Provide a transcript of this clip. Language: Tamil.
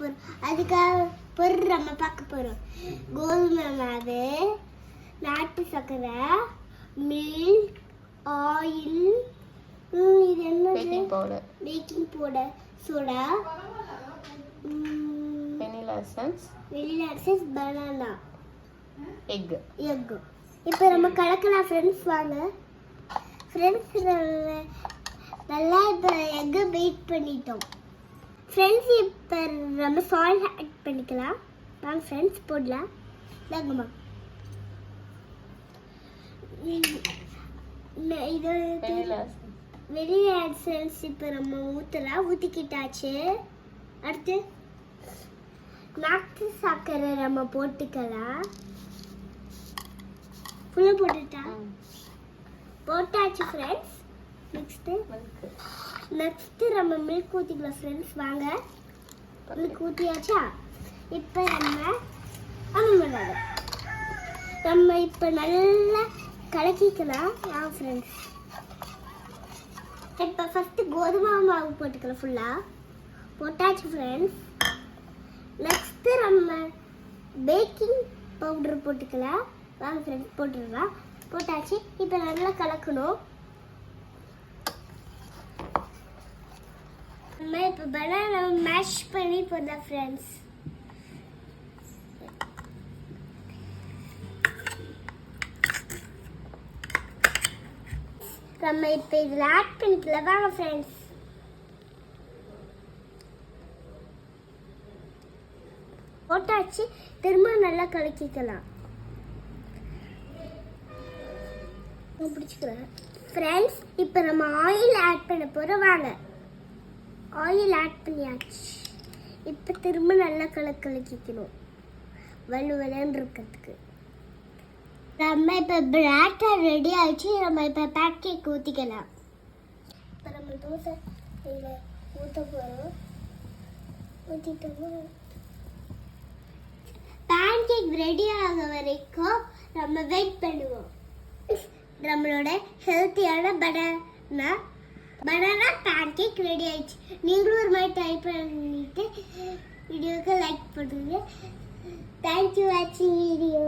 போகிறோம். அதுக்காக பொருள் நம்ம பார்க்க போகிறோம். கோதுமை மாவு, நாட்டு சர்க்கரை, மில்க், ஆயில், இது என்ன, baking powder, soda, vanilla essence, banana, egg. இப்போ நம்ம கலக்கலாம் ஃப்ரெண்ட்ஸ். வாங்க ஃப்ரெண்ட்ஸ், நல்லா இப்போ எக்கை பீட் பண்ணிட்டோம் ஃப்ரெண்ட்ஸ். இப்போ நம்ம சால்ட் ஆட் பண்ணிக்கலாம். வாங்க ஃப்ரெண்ட்ஸ் போடலாம். தாங்கம்மா இது வெனிலா எசன்ஸ் இப்போ நம்ம ஊற்றலாம். ஊற்றிக்கிட்டாச்சு. அடுத்து நாட்டு சர்க்கரை நம்ம போட்டுக்கலாம். ஃபுல்லாக போட்டாச்சு ஃப்ரெண்ட்ஸ். நெக்ஸ்ட்டு நம்ம மில்க் ஊற்றிக்கலாம் ஃப்ரெண்ட்ஸ். வாங்க மில்க் ஊற்றியாச்சா? இப்போ நம்ம இப்போ நல்லா கலக்கிக்கலாம். வாங்க ஃப்ரெண்ட்ஸ். இப்போ ஃபஸ்ட்டு கோதுமை மாவு போட்டுக்கலாம். ஃபுல்லாக போட்டாச்சு ஃப்ரெண்ட்ஸ். நெக்ஸ்ட்டு நம்ம பேக்கிங் பவுடர் போட்டுக்கலாம். வாங்க ஃப்ரெண்ட்ஸ் போட்டுடலாம். போட்டாச்சு. இப்போ நல்லா கலக்கணும். நம்ம இப்போ பனானா மேஷ் பண்ணி போடலாம் ஃப்ரெண்ட்ஸ். நம்ம இப்போ இதில் ஆட் பண்ணிக்கலாம். வாங்க ஃப்ரெண்ட்ஸ். போட்டாச்சு. திரும்ப நல்லா கலக்கிக்கலாம். பிடிச்சிக்கிறேன் ஃப்ரெண்ட்ஸ். இப்போ நம்ம ஆயில் ஆட் பண்ண போகிறோம். வாங்க ஆயில் ஆட் பண்ணியாச்சு. இப்போ திரும்ப நல்லா கலக்கிக்கணும் வலுவலன்னு இருக்கிறதுக்கு. நம்ம இப்போ பேட்டர் ரெடி ஆகிடுச்சு. நம்ம இப்போ பேன் கேக் ஊற்றிக்கலாம். இப்போ நம்ம தோசை இதில் ஊற்ற போகிறோம். ஊற்றிட்டோம்னா பேன் கேக் ரெடி ஆக வரைக்கும் நம்ம வெயிட் பண்ணுவோம். நம்மளோட ஹெல்த்தியான பனானா பேன் கேக் ரெடி ஆயிடுச்சு. நீங்களும் ஒரு மாதிரி ட்ரை பண்ணிட்டு வீடியோவுக்கு லைக் பண்ணுங்க. தேங்க்யூ வாட்சிங் வீடியோ.